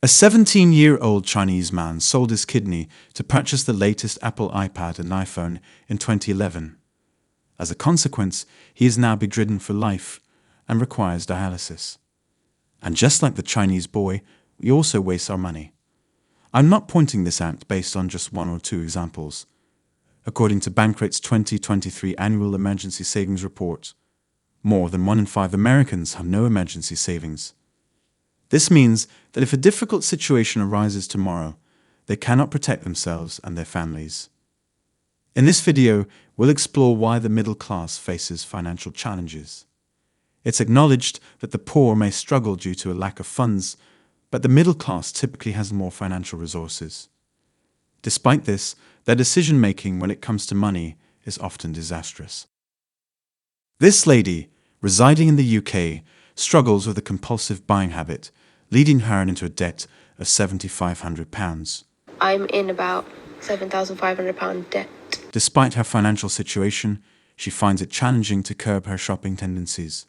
A 17-year-old Chinese man sold his kidney to purchase the latest Apple iPad and iPhone in 2011. As a consequence, he is now bedridden for life and requires dialysis. And just like the Chinese boy, we also waste our money. I'm not pointing this out based on just one or two examples. According to Bankrate's 2023 Annual Emergency Savings Report, more than 1 in 5 Americans have no emergency savings. This means that if a difficult situation arises tomorrow, they cannot protect themselves and their families. In this video, we'll explore why the middle class faces financial challenges. It's acknowledged that the poor may struggle due to a lack of funds, but the middle class typically has more financial resources. Despite this, their decision-making when it comes to money is often disastrous. This lady, residing in the UK, struggles with a compulsive buying habit, leading her into a debt of £7,500. I'm in about £7,500 debt. Despite her financial situation, she finds it challenging to curb her shopping tendencies.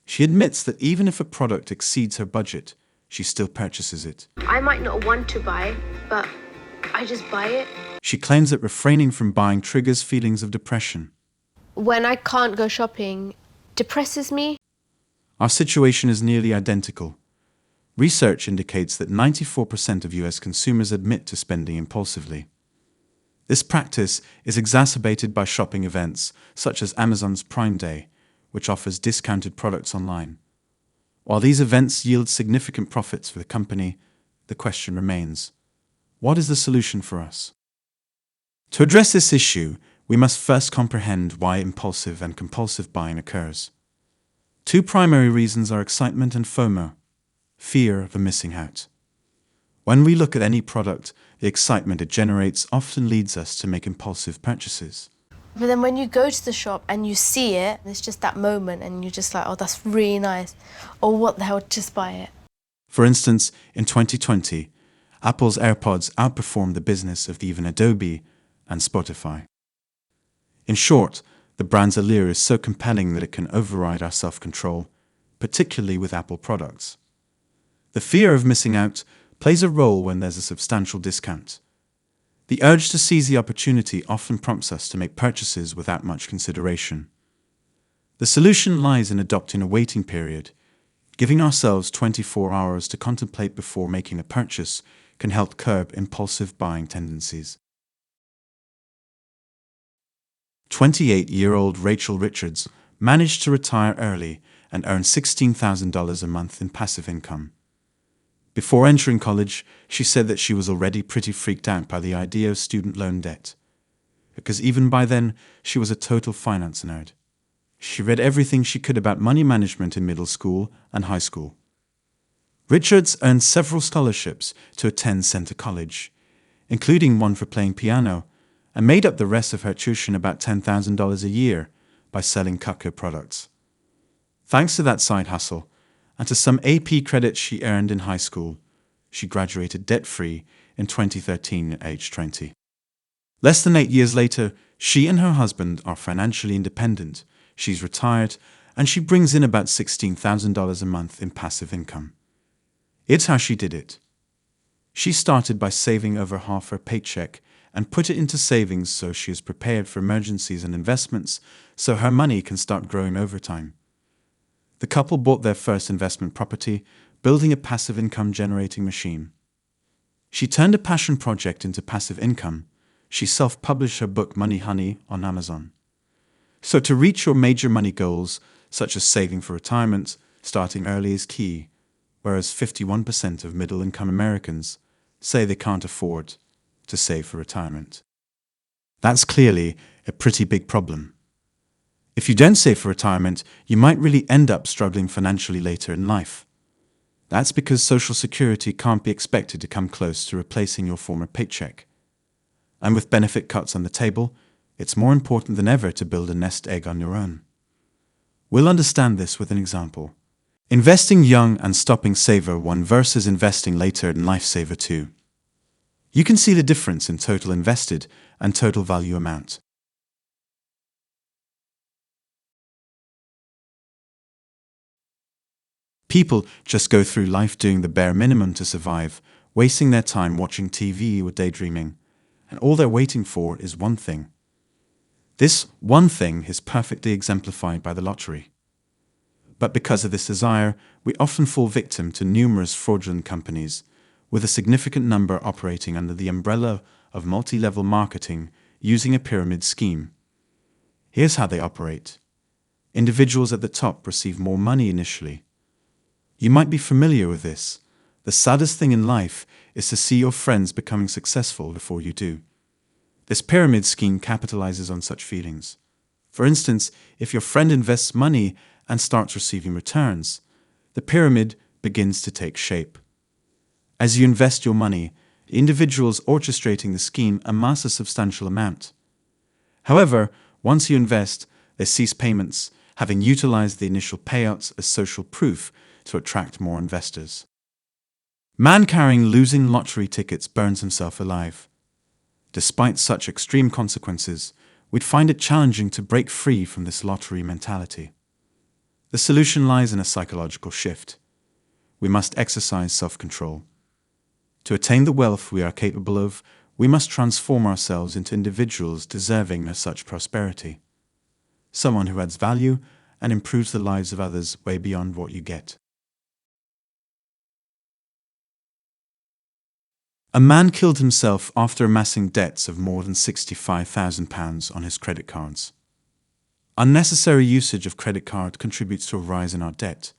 She admits that even if a product exceeds her budget, she still purchases it. I might not want to buy, but I just buy it. She claims that refraining from buying triggers feelings of depression. When I can't go shopping, depresses me. Our situation is nearly identical. Research indicates that 94% of US consumers admit to spending impulsively. This practice is exacerbated by shopping events such as Amazon's Prime Day, which offers discounted products online. While these events yield significant profits for the company, the question remains, what is the solution for us? To address this issue, we must first comprehend why impulsive and compulsive buying occurs. Two primary reasons are excitement and FOMO, fear of missing out. When we look at any product, the excitement it generates often leads us to make impulsive purchases. But then when you go to the shop and you see it, it's just that moment and you're just like, oh, that's really nice. Or what the hell, just buy it. For instance, in 2020, Apple's AirPods outperformed the business of even Adobe and Spotify. In short, the brand's allure is so compelling that it can override our self-control, particularly with Apple products. The fear of missing out plays a role when there's a substantial discount. The urge to seize the opportunity often prompts us to make purchases without much consideration. The solution lies in adopting a waiting period. Giving ourselves 24 hours to contemplate before making a purchase can help curb impulsive buying tendencies. 28-year-old Rachel Richards managed to retire early and earn $16,000 a month in passive income. Before entering college, she said that she was already pretty freaked out by the idea of student loan debt, because even by then, she was a total finance nerd. She read everything she could about money management in middle school and high school. Richards earned several scholarships to attend Center College, including one for playing piano, and made up the rest of her tuition about $10,000 a year by selling Cutco products. Thanks to that side hustle, and to some AP credits she earned in high school, she graduated debt-free in 2013 at age 20. Less than 8 years later, she and her husband are financially independent, she's retired, and she brings in about $16,000 a month in passive income. It's how she did it. She started by saving over half her paycheck and put it into savings so she is prepared for emergencies and investments so her money can start growing over time. The couple bought their first investment property, building a passive income generating machine. She turned a passion project into passive income. She self-published her book Money Honey on Amazon. So to reach your major money goals, such as saving for retirement, starting early is key, whereas 51% of middle-income Americans say they can't afford to save for retirement. That's clearly a pretty big problem. If you don't save for retirement, you might really end up struggling financially later in life. That's because Social Security can't be expected to come close to replacing your former paycheck. And with benefit cuts on the table, it's more important than ever to build a nest egg on your own. We'll understand this with an example. Investing young and stopping Saver 1 versus investing later in Life Saver 2. You can see the difference in total invested and total value amount. People just go through life doing the bare minimum to survive, wasting their time watching TV or daydreaming, and all they're waiting for is one thing. This one thing is perfectly exemplified by the lottery. But because of this desire, we often fall victim to numerous fraudulent companies, with a significant number operating under the umbrella of multi-level marketing using a pyramid scheme. Here's how they operate. Individuals at the top receive more money initially. You might be familiar with this. The saddest thing in life is to see your friends becoming successful before you do. This pyramid scheme capitalizes on such feelings. For instance, if your friend invests money and starts receiving returns, the pyramid begins to take shape. As you invest your money, the individuals orchestrating the scheme amass a substantial amount. However, once you invest, they cease payments, having utilized the initial payouts as social proof to attract more investors. Man carrying losing lottery tickets burns himself alive. Despite such extreme consequences, we'd find it challenging to break free from this lottery mentality. The solution lies in a psychological shift. We must exercise self-control. To attain the wealth we are capable of, we must transform ourselves into individuals deserving of such prosperity. Someone who adds value and improves the lives of others way beyond what you get. A man killed himself after amassing debts of more than £65,000 on his credit cards. Unnecessary usage of credit card contributes to a rise in our debt,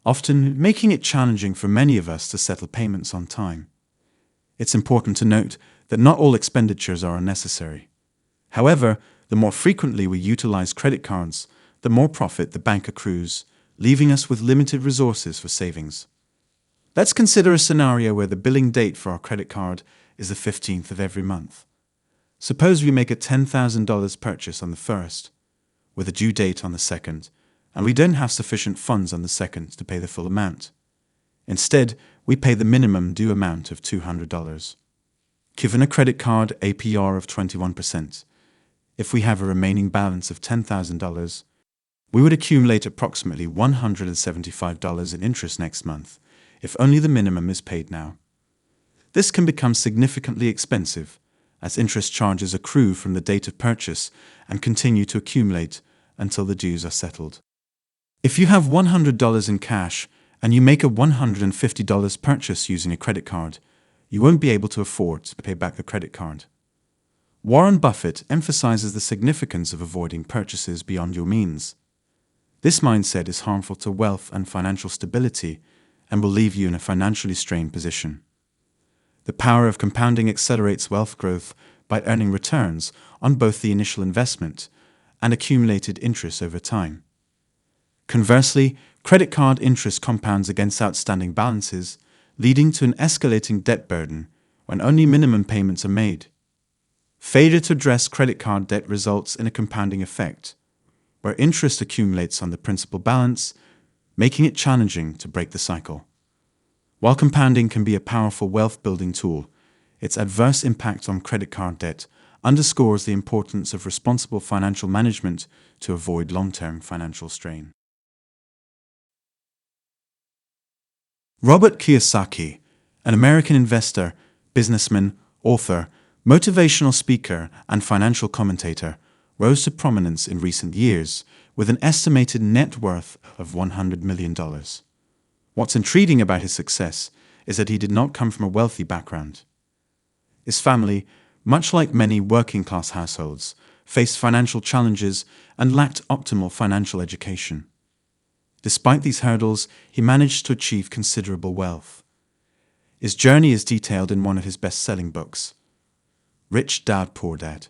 often making it challenging for many of us to settle payments on time. It's important to note that not all expenditures are unnecessary. However, the more frequently we utilize credit cards, the more profit the bank accrues, leaving us with limited resources for savings. Let's consider a scenario where the billing date for our credit card is the 15th of every month. Suppose we make a $10,000 purchase on the 1st, with a due date on the 2nd, and we don't have sufficient funds on the 2nd to pay the full amount. Instead, we pay the minimum due amount of $200. Given a credit card APR of 21%, if we have a remaining balance of $10,000, we would accumulate approximately $175 in interest next month, if only the minimum is paid now. This can become significantly expensive, as interest charges accrue from the date of purchase and continue to accumulate until the dues are settled. If you have $100 in cash and you make a $150 purchase using a credit card, you won't be able to afford to pay back the credit card. Warren Buffett emphasizes the significance of avoiding purchases beyond your means. This mindset is harmful to wealth and financial stability and will leave you in a financially strained position. The power of compounding accelerates wealth growth by earning returns on both the initial investment and accumulated interest over time. Conversely, credit card interest compounds against outstanding balances, leading to an escalating debt burden when only minimum payments are made. Failure to address credit card debt results in a compounding effect, where interest accumulates on the principal balance, making it challenging to break the cycle. While compounding can be a powerful wealth-building tool, its adverse impact on credit card debt underscores the importance of responsible financial management to avoid long-term financial strain. Robert Kiyosaki, an American investor, businessman, author, motivational speaker, and financial commentator, rose to prominence in recent years with an estimated net worth of $100 million. What's intriguing about his success is that he did not come from a wealthy background. His family, much like many working-class households, faced financial challenges and lacked optimal financial education. Despite these hurdles, he managed to achieve considerable wealth. His journey is detailed in one of his best-selling books, Rich Dad, Poor Dad.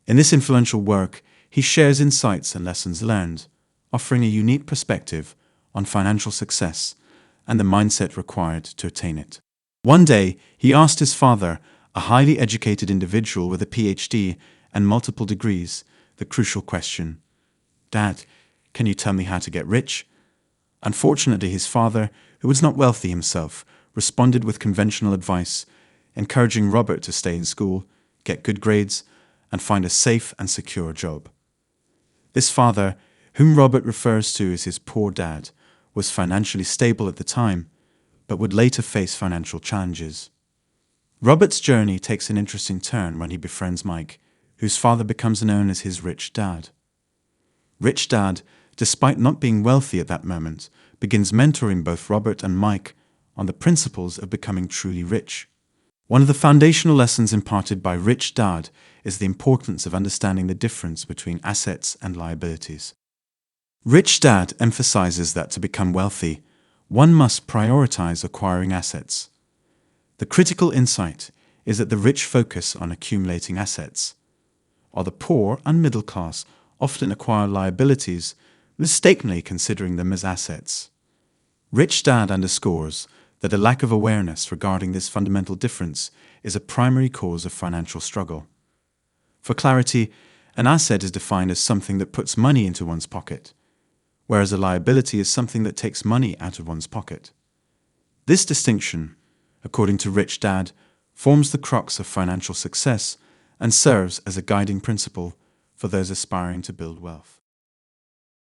In this influential work, he shares insights and lessons learned, offering a unique perspective on financial success and the mindset required to attain it. One day, he asked his father, a highly educated individual with a PhD and multiple degrees, the crucial question, "Dad, can you tell me how to get rich?" Unfortunately, his father, who was not wealthy himself, responded with conventional advice, encouraging Robert to stay in school, get good grades, and find a safe and secure job. This father, whom Robert refers to as his poor dad, was financially stable at the time, but would later face financial challenges. Robert's journey takes an interesting turn when he befriends Mike, whose father becomes known as his rich dad. Rich Dad, despite not being wealthy at that moment, begins mentoring both Robert and Mike on the principles of becoming truly rich. One of the foundational lessons imparted by Rich Dad is the importance of understanding the difference between assets and liabilities. Rich Dad emphasizes that to become wealthy, one must prioritize acquiring assets. The critical insight is that the rich focus on accumulating assets, while the poor and middle class often acquire liabilities, mistakenly considering them as assets. Rich Dad underscores that a lack of awareness regarding this fundamental difference is a primary cause of financial struggle. For clarity, an asset is defined as something that puts money into one's pocket, whereas a liability is something that takes money out of one's pocket. This distinction, according to Rich Dad, forms the crux of financial success and serves as a guiding principle for those aspiring to build wealth.